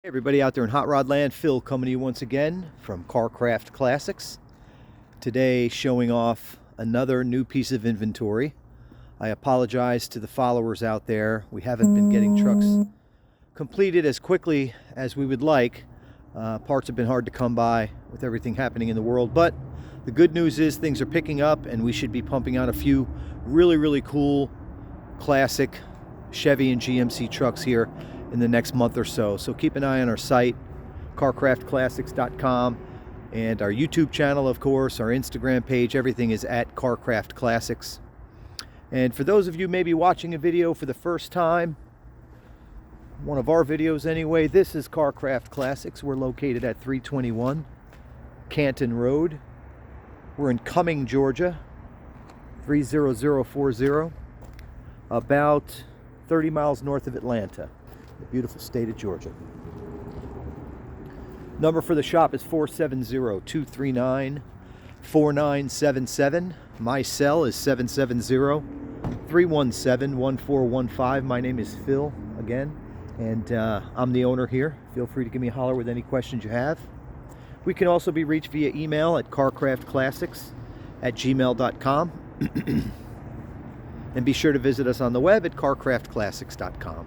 Hey everybody out there in Hot Rod Land, Phil coming to you once again from Carcraft Classics. Today showing off another new piece of inventory. I apologize to the followers out there. We haven't been getting trucks completed as quickly as we would like. Parts have been hard to come by with everything happening in the world, but the good news is things are picking up and we should be pumping out a few really cool classic Chevy and GMC trucks here in the next month or so. So keep an eye on our site, carcraftclassics.com, and our YouTube channel, of course, our Instagram page. Everything is at Carcraft Classics. And for those of you maybe watching a video for the first time, one of our videos anyway, this is Carcraft Classics. We're located at 321 Canton Road. We're in Cumming, Georgia, 30040, about 30 miles north of Atlanta, the beautiful state of Georgia. Number for the shop is 470-239-4977. My cell is 770-317-1415. My name is Phil again, and I'm the owner here. Feel free to give me a holler with any questions you have. We can also be reached via email at carcraftclassics@gmail.com. And be sure to visit us on the web at carcraftclassics.com.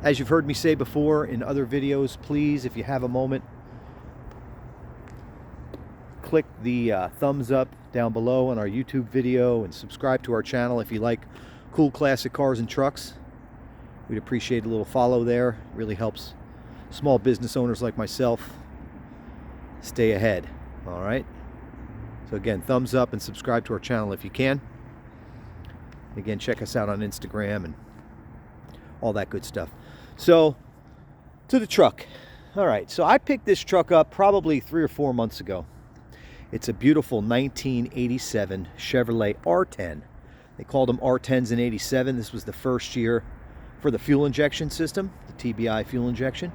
As you've heard me say before in other videos, please, if you have a moment, click the thumbs up down below on our YouTube video and subscribe to our channel if you like cool classic cars and trucks. We'd appreciate a little follow there. It really helps small business owners like myself stay ahead. All right? So again, thumbs up and subscribe to our channel if you can. Again, check us out on Instagram and all that good stuff. So, to the truck. All right, so I picked this truck up probably 3 or 4 months ago. It's a beautiful 1987 Chevrolet R10. They called them R10s in 87. This was the first year for the fuel injection system, the TBI fuel injection.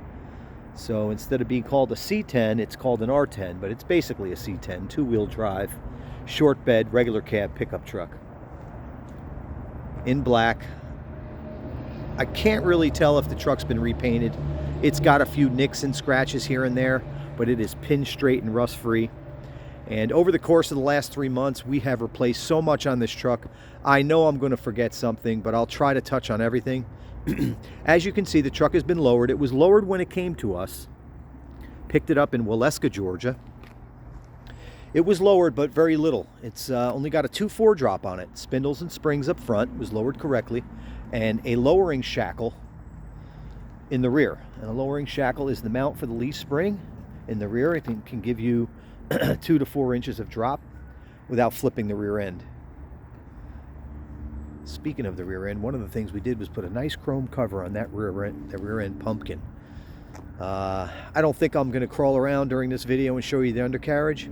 So instead of being called a C10, it's called an R10, but it's basically a C10, two-wheel drive, short bed, regular cab pickup truck. In black. I can't really tell if the truck's been repainted. It's got a few nicks and scratches here and there, but it is pin straight and rust free. And over the course of the last 3 months, we have replaced so much on this truck. I know I'm going to forget something, but I'll try to touch on everything. As you can see, the truck has been lowered. It was lowered when it came to us. Picked it up in Waleska, Georgia. It was lowered, but very little. It's only got a 2.4 drop on it. Spindles and springs up front. It was lowered correctly. And a lowering shackle in the rear. And a lowering shackle is the mount for the leaf spring in the rear. It can give you 2 to 4 inches of drop without flipping the rear end. Speaking of the rear end, one of the things we did was put a nice chrome cover on that rear end pumpkin. I don't think I'm going to crawl around during this video and show you the undercarriage,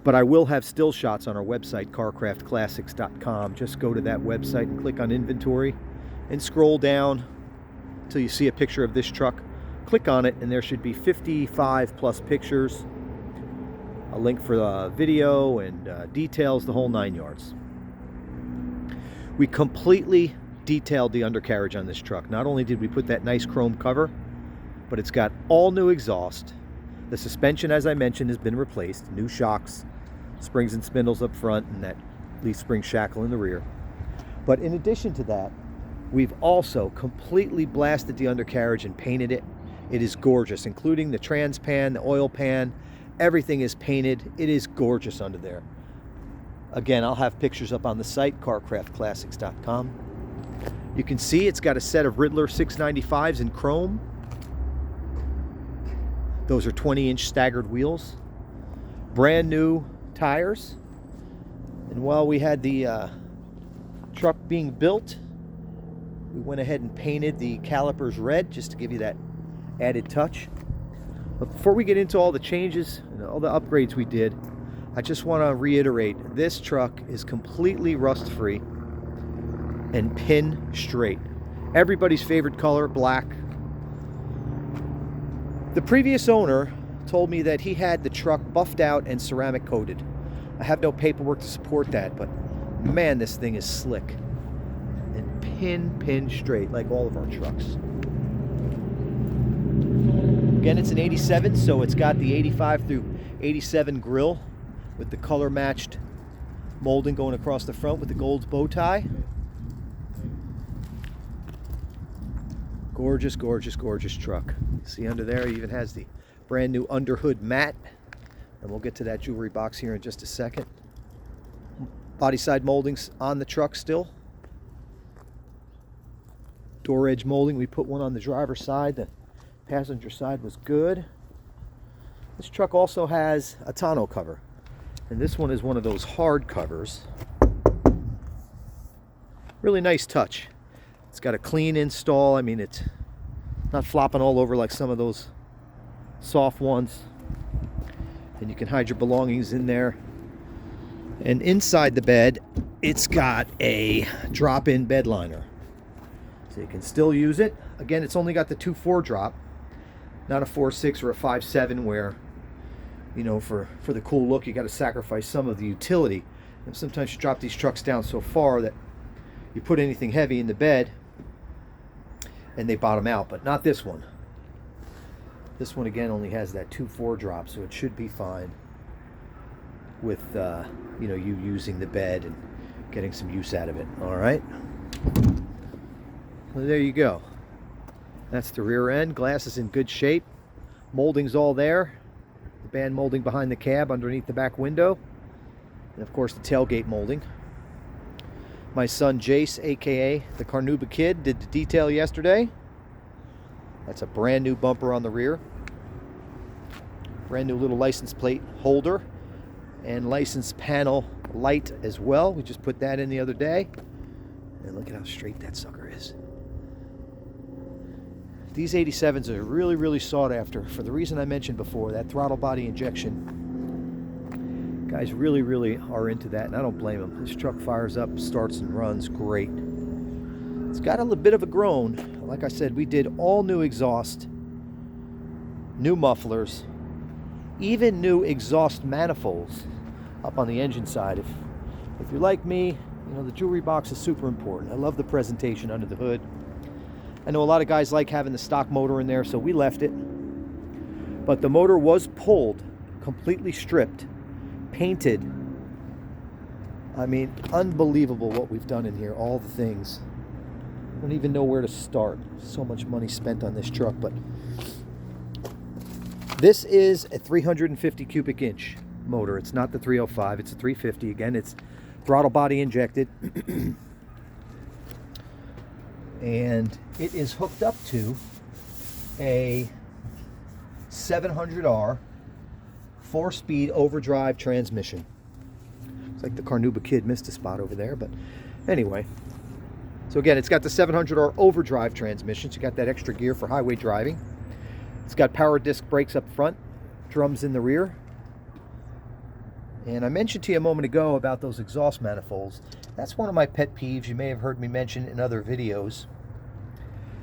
but I will have still shots on our website, carcraftclassics.com. Just go to that website and click on inventory and scroll down till you see a picture of this truck. Click on it and there should be 55 plus pictures, a link for the video and details, the whole 9 yards. We completely detailed the undercarriage on this truck. Not only did we put that nice chrome cover, but it's got all new exhaust. The suspension, as I mentioned, has been replaced. New shocks, springs and spindles up front, and that leaf spring shackle in the rear. But in addition to that, we've also completely blasted the undercarriage and painted it. It is gorgeous, including the trans pan, the oil pan. Everything is painted. It is gorgeous under there. Again, I'll have pictures up on the site, carcraftclassics.com. You can see it's got a set of Riddler 695s in chrome. Those are 20-inch staggered wheels. Brand new tires. And while we had the truck being built, we went ahead and painted the calipers red just to give you that added touch. But before we get into all the changes and all the upgrades we did, I just want to reiterate, this truck is completely rust-free and pin straight. Everybody's favorite color, black. The previous owner told me that he had the truck buffed out and ceramic coated. I have no paperwork to support that, but man, this thing is slick. and pin straight like all of our trucks. Again, it's an 87, so it's got the 85 through 87 grill with the color matched molding going across the front with the gold bow tie. Gorgeous, gorgeous, gorgeous truck. See under there, it even has the brand new underhood mat. And we'll get to that jewelry box here in just a second. Body side moldings on the truck still. Door edge molding, we put one on the driver's side. The passenger side was good. This truck also has a tonneau cover. And this one is one of those hard covers. Really nice touch. It's got a clean install. I mean, it's not flopping all over like some of those soft ones. And you can hide your belongings in there. And inside the bed, it's got a drop-in bed liner. So you can still use it. Again, it's only got the 2.4 drop, not a 4.6 or a 5.7 where, you know, for the cool look, you got to sacrifice some of the utility. And sometimes you drop these trucks down so far that you put anything heavy in the bed and they bottom out, but not this one. This one again only has that 2.4 drop, so it should be fine with you know, you using the bed and getting some use out of it. All right. Well, there you go. That's the rear end. Glass is in good shape. Molding's all there. The band molding behind the cab underneath the back window, and of course the tailgate molding. My son Jace, aka the Carnuba Kid, did the detail yesterday. That's a brand new bumper on the rear. Brand new little license plate holder and license panel light as well. We just put that in the other day. And look at how straight that sucker is. These 87s are really, really sought after for the reason I mentioned before, that throttle body injection. Guys really, really are into that, and I don't blame them. This truck fires up, starts and runs great. It's got a little bit of a groan. Like I said, we did all new exhaust, new mufflers, even new exhaust manifolds up on the engine side. If you're like me, you know, the jewelry box is super important. I love the presentation under the hood. I know a lot of guys like having the stock motor in there, so we left it. But the motor was pulled, completely stripped, painted. I mean, unbelievable what we've done in here, all the things. I don't even know where to start. So much money spent on this truck, but this is a 350 cubic inch motor. It's not the 305, it's a 350. Again, it's throttle body injected. And it is hooked up to a 700R 4-speed overdrive transmission. It's like the Carnuba Kid missed a spot over there, but anyway. So again, it's got the 700R overdrive transmission. So you got that extra gear for highway driving. It's got power disc brakes up front, drums in the rear. And I mentioned to you a moment ago about those exhaust manifolds. That's one of my pet peeves. You may have heard me mention in other videos.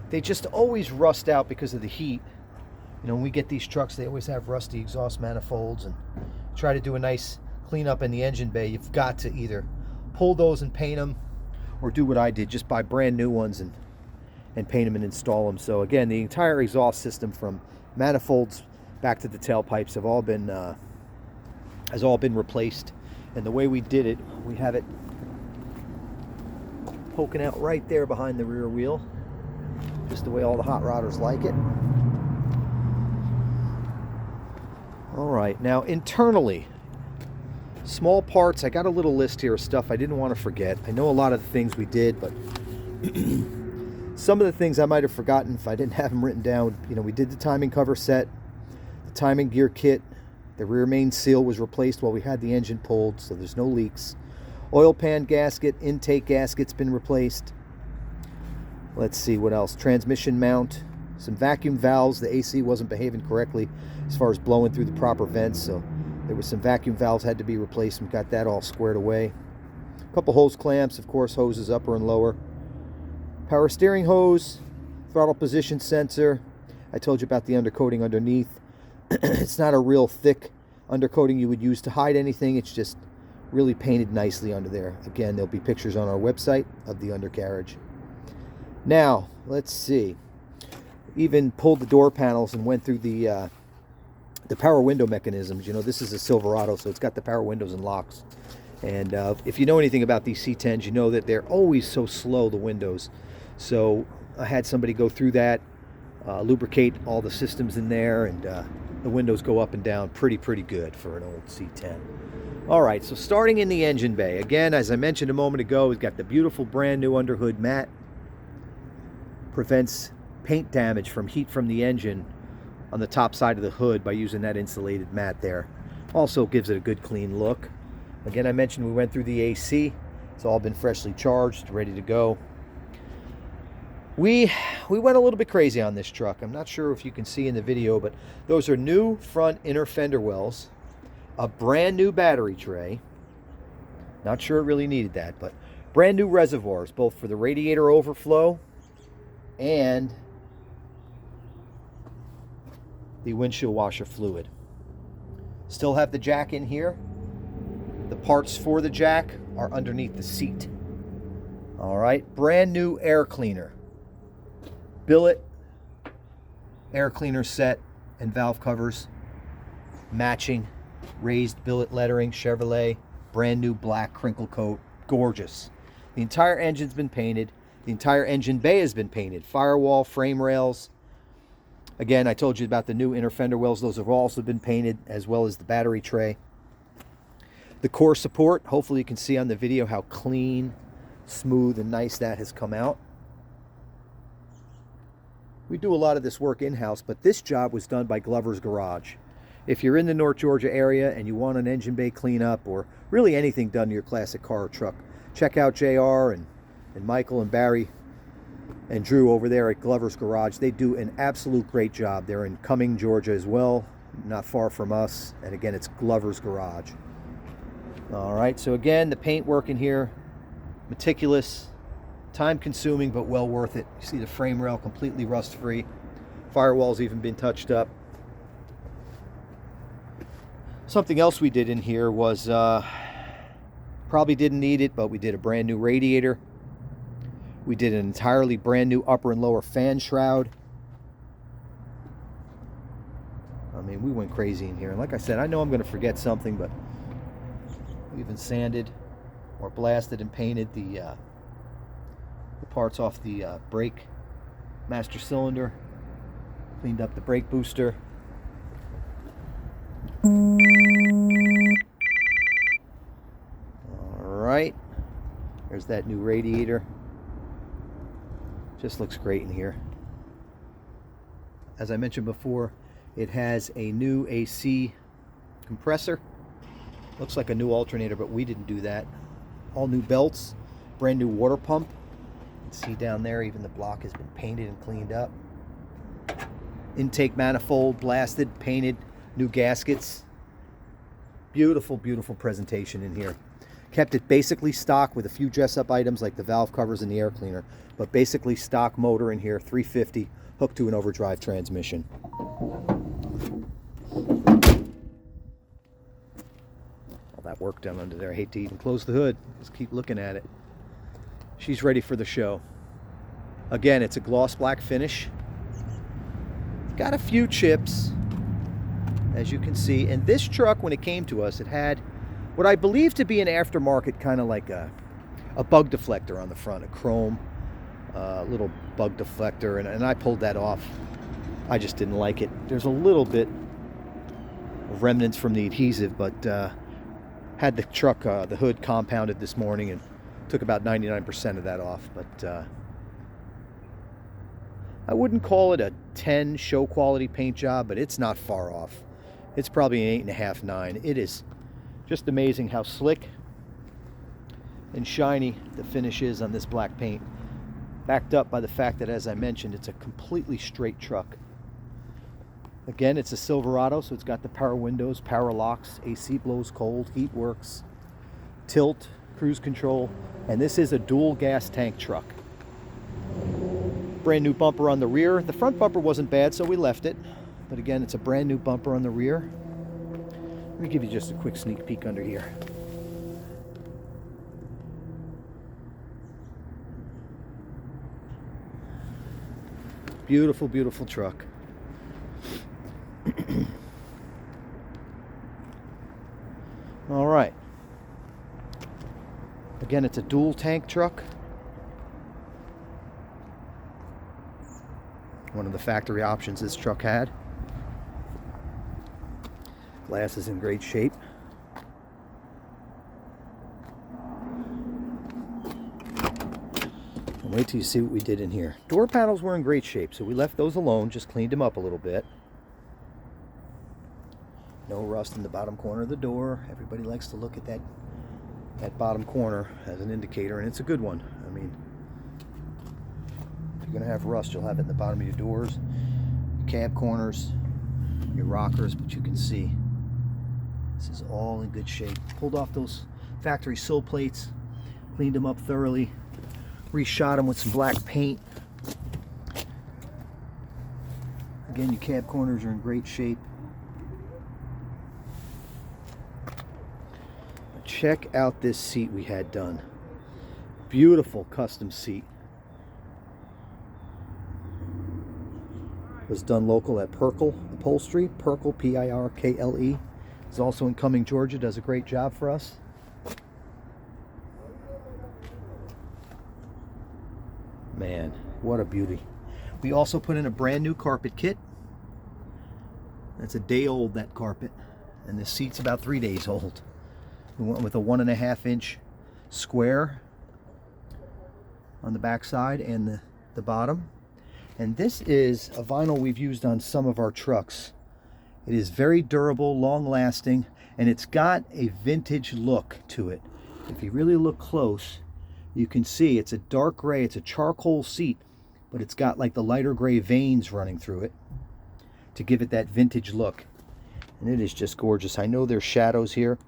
They just always rust out because of the heat. You know, when we get these trucks, they always have rusty exhaust manifolds, and try to do a nice cleanup in the engine bay. You've got to either pull those and paint them, or do what I did, just buy brand new ones and paint them and install them. So again, the entire exhaust system from manifolds back to the tailpipes have all been has all been replaced. And the way we did it, we have it poking out right there behind the rear wheel, just the way all the hot rodders like it. All right, now internally, small parts. I got a little list here of stuff I didn't want to forget. I know a lot of the things we did, but some of the things I might have forgotten if I didn't have them written down. You know, we did the timing cover set, the timing gear kit. The rear main seal was replaced while we had the engine pulled, so there's no leaks. Oil pan gasket, intake gasket's been replaced. Let's see what else. Transmission mount, some vacuum valves. The AC wasn't behaving correctly as far as blowing through the proper vents, so there was some vacuum valves had to be replaced. We got that all squared away. A couple hose clamps, of course, hoses upper and lower. Power steering hose, throttle position sensor. I told you about the undercoating underneath. It's not a real thick undercoating you would use to hide anything. It's just Really painted nicely under there. Again, there'll be pictures on our website of the undercarriage. Now, let's see. Even pulled the door panels and went through the power window mechanisms. You know, this is a Silverado, so it's got the power windows and locks. And if you know anything about these C10s, you know that they're always so slow, the windows. So I had somebody go through that, lubricate all the systems in there, and the windows go up and down pretty good for an old C10. All right, so starting in the engine bay. Again, as I mentioned a moment ago, we've got the beautiful brand new underhood mat. Prevents paint damage from heat from the engine on the top side of the hood by using that insulated mat there. Also gives it a good clean look. Again, I mentioned we went through the AC. It's all been freshly charged, ready to go. We went a little bit crazy on this truck. I'm not sure if you can see in the video, but those are new front inner fender wells, a brand new battery tray. Not sure it really needed that, but brand new reservoirs, both for the radiator overflow and the windshield washer fluid. Still have the jack in here. The parts for the jack are underneath the seat. All right, brand new air cleaner. Billet air cleaner set and valve covers, matching raised billet lettering, Chevrolet, brand new black crinkle coat, gorgeous. The entire engine's been painted. The entire engine bay has been painted. Firewall, frame rails. Again, I told you about the new inner fender wells. Those have also been painted, as well as the battery tray. The core support, hopefully you can see on the video how clean, smooth, and nice that has come out. We do a lot of this work in-house, but this job was done by Glover's Garage. If you're in the North Georgia area and you want an engine bay cleanup or really anything done to your classic car or truck, check out JR and Michael and Barry and Drew over there at Glover's Garage. They do an absolute great job. They're in Cumming, Georgia as well, not far from us. And again, it's Glover's Garage. All right, so again, the paint work in here, meticulous, time-consuming, but well worth it. You see the frame rail completely rust-free. Firewall's even been touched up. Something else we did in here was, probably didn't need it, but we did a brand new radiator. We did an entirely brand new upper and lower fan shroud. I mean, we went crazy in here. And like I said, I know I'm going to forget something, but we even sanded or blasted and painted the parts off the brake master cylinder. Cleaned up the brake booster. Alright, there's that new radiator. Just looks great in here. As I mentioned before, it has a new AC compressor. Looks like a new alternator, but we didn't do that. All new belts, brand new water pump. You can see down there, even the block has been painted and cleaned up. Intake manifold, blasted, painted, new gaskets. Beautiful, beautiful presentation in here. Kept it basically stock with a few dress-up items like the valve covers and the air cleaner, but basically stock motor in here, 350, hooked to an overdrive transmission. All that work done under there. I hate to even close the hood. Just keep looking at it. She's ready for the show. Again, it's a gloss black finish. Got a few chips, as you can see. And this truck, when it came to us, it had what I believe to be an aftermarket kind of like a bug deflector on the front, a chrome little bug deflector, and I pulled that off. I just didn't like it. There's a little bit of remnants from the adhesive, but had the truck, the hood compounded this morning and took about 99% of that off. But I wouldn't call it a 10 show quality paint job, but it's not far off. It's probably an 8.5, 9. It is just amazing how slick and shiny the finish is on this black paint. Backed up by the fact that, as I mentioned, it's a completely straight truck. Again, it's a Silverado, so it's got the power windows, power locks, AC blows cold, heat works, tilt, cruise control, and this is a dual gas tank truck. Brand new bumper on the rear. The front bumper wasn't bad, so we left it. But again, it's a brand new bumper on the rear. Let me give you just a quick sneak peek under here. Beautiful, beautiful truck. All right. Again, it's a dual tank truck. One of the factory options this truck had. Glass is in great shape. And wait till you see what we did in here. Door panels were in great shape, so we left those alone, just cleaned them up a little bit. No rust in the bottom corner of the door. Everybody likes to look at that bottom corner as an indicator, and it's a good one. I mean, if you're going to have rust, you'll have it in the bottom of your doors, your cab corners, your rockers, but you can see this is all in good shape. Pulled off those factory sill plates, cleaned them up thoroughly, reshot them with some black paint. Again, your cab corners are in great shape. Check out this seat we had done. Beautiful custom seat. Was done local at Pirkle Upholstery. Pirkle, P-I-R-K-L-E. Is also in Cumming, Georgia. Does a great job for us. Man, what a beauty. We also put in a brand new carpet kit. That's a day old, that carpet. And the seat's about 3 days old. We went with a 1.5 inch square on the back side and the bottom. And this is a vinyl we've used on some of our trucks. It is very durable, long lasting, and it's got a vintage look to it. If you really look close, you can see it's a dark gray, it's a charcoal seat, but it's got like the lighter gray veins running through it to give it that vintage look. And it is just gorgeous. I know there's shadows here,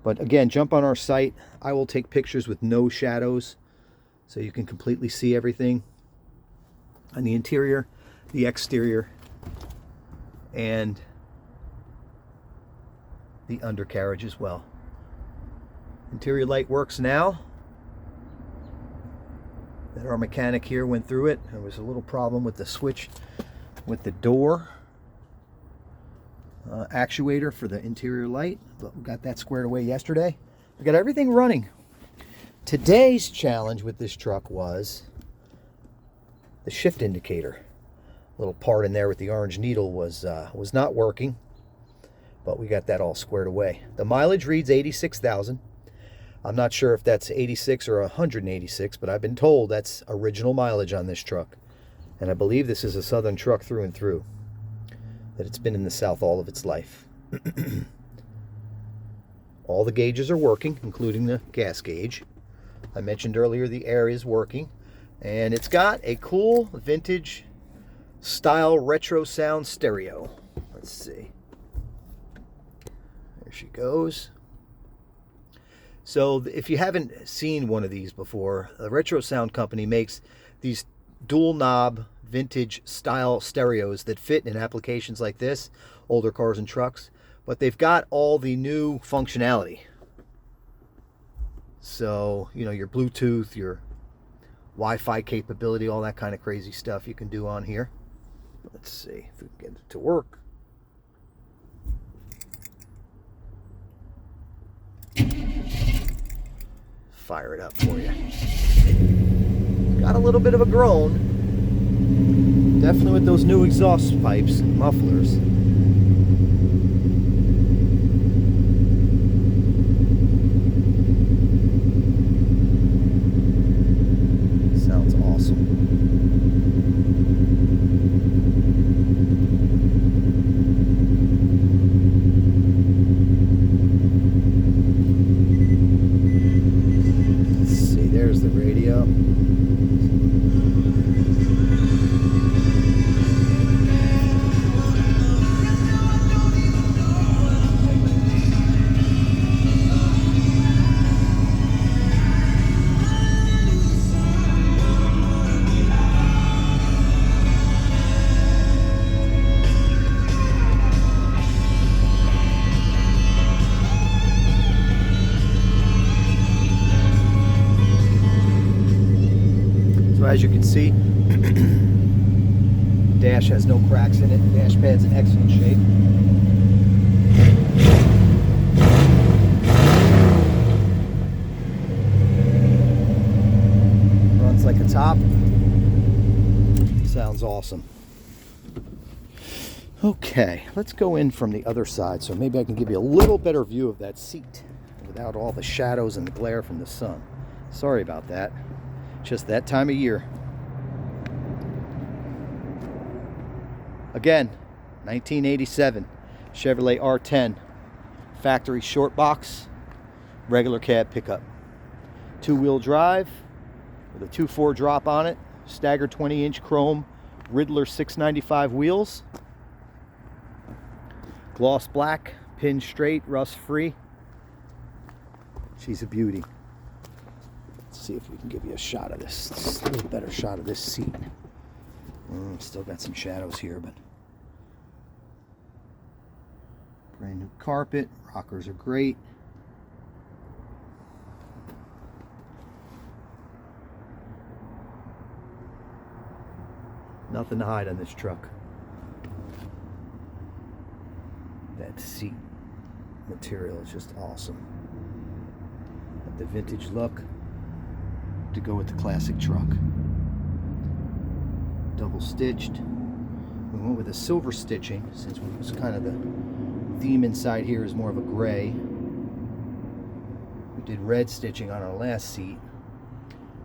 but again, jump on our site. I will take pictures with no shadows so you can completely see everything on the interior, the exterior, and the undercarriage as well. Interior light works now. That our mechanic here went through it. There was a little problem with the switch with the door actuator for the interior light, but we got that squared away yesterday. We got everything running. Today's challenge with this truck was the shift indicator. A little part in there with the orange needle was not working, but we got that all squared away. The mileage reads 86,000. I'm not sure if that's 86 or 186, but I've been told that's original mileage on this truck. And I believe this is a Southern truck through and through, that it's been in the South all of its life. All the gauges are working, including the gas gauge. I mentioned earlier the air is working, and it's got a cool vintage style retro sound stereo. Let's see. There she goes. So if you haven't seen one of these before, the Retro Sound Company makes these dual knob vintage style stereos that fit in applications like this, older cars and trucks, but they've got all the new functionality. So, you know, your Bluetooth, your Wi-Fi capability, all that kind of crazy stuff you can do on here. Let's see if we can get it to work. Fire it up for you. Got a little bit of a groan. Definitely with those new exhaust pipes and mufflers. Sounds awesome. Let's see, there's the radio. As you can see, dash has no cracks in it. The dash pad's in excellent shape. Runs like a top. Sounds awesome. Okay, let's go in from the other side so maybe I can give you a little better view of that seat without all the shadows and the glare from the sun. Sorry about that. Just that time of year. Again, 1987 Chevrolet R10, factory short box, regular cab pickup. Two-wheel drive with a 2.4 drop on it, staggered 20-inch chrome Riddler 695 wheels. Gloss black, pin straight, rust free. She's a beauty. Let's see if we can give you a shot of this. Just a little better shot of this seat. Still got some shadows here, but brand new carpet. Rockers are great. Nothing to hide on this truck. That seat material is just awesome. Got the vintage look to go with the classic truck. Double stitched. We went with a silver stitching since it was kind of the theme inside here is more of a gray. We did red stitching on our last seat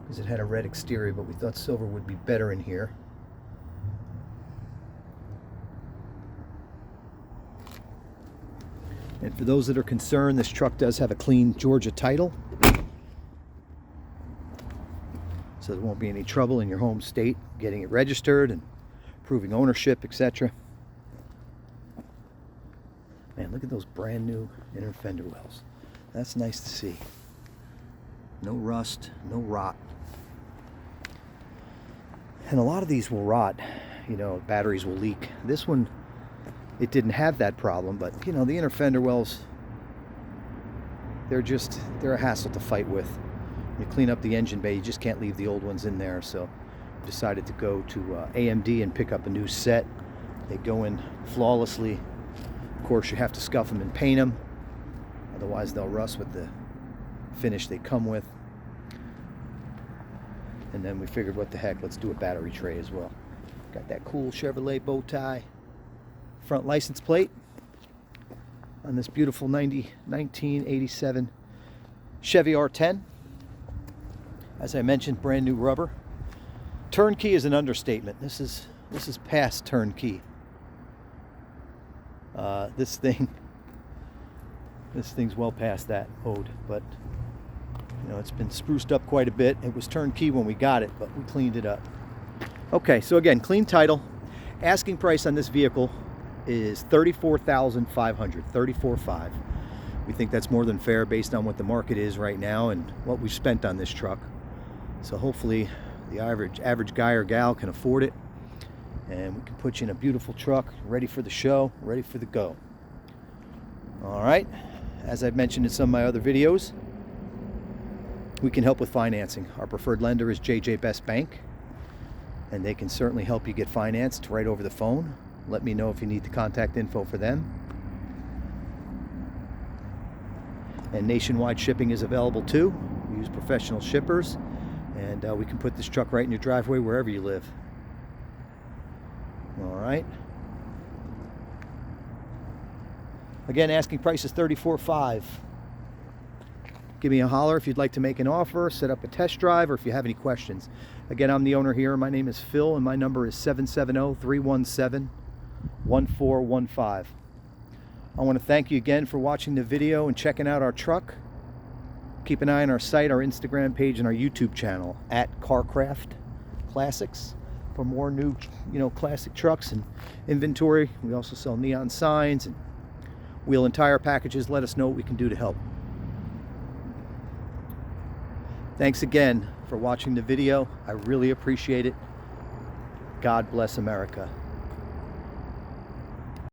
because it had a red exterior, but we thought silver would be better in here. And for those that are concerned, this truck does have a clean Georgia title, so there won't be any trouble in your home state getting it registered and proving ownership, etc. Man, look at those brand new inner fender wells. That's nice to see. No rust, no rot. And a lot of these will rot, you know, batteries will leak. This one, it didn't have that problem, but you know, the inner fender wells, they're a hassle to fight with. You clean up the engine bay, you just can't leave the old ones in there, so we decided to go to AMD and pick up a new set. They go in flawlessly. Of course, you have to scuff them and paint them, otherwise they'll rust with the finish they come with. And then we figured, what the heck, let's do a battery tray as well. Got that cool Chevrolet bow tie front license plate on this beautiful 1987 Chevy R10. As I mentioned, brand new rubber. Turnkey is an understatement. This is past turnkey. This thing's well past that ode, but you know, it's been spruced up quite a bit. It was turnkey when we got it, but we cleaned it up. Okay, so again, clean title. Asking price on this vehicle is $34,500, $34,500. We think that's more than fair based on what the market is right now and what we've spent on this truck. So hopefully the average guy or gal can afford it, and we can put you in a beautiful truck, ready for the show, ready for the go. All right, as I've mentioned in some of my other videos, we can help with financing. Our preferred lender is JJ Best Bank, and they can certainly help you get financed right over the phone. Let me know if you need the contact info for them. And nationwide shipping is available too. We use professional shippers, and we can put this truck right in your driveway wherever you live. All right. Again, asking price is $34,500. Give me a holler if you'd like to make an offer, set up a test drive, or if you have any questions. Again, I'm the owner here. My name is Phil, and my number is 770-317-1415. I want to thank you again for watching the video and checking out our truck. Keep an eye on our site, our Instagram page, and our YouTube channel at Carcraft Classics for more new, classic trucks and inventory. We also sell neon signs and wheel and tire packages. Let us know what we can do to help. Thanks again for watching the video. I really appreciate it. God bless America.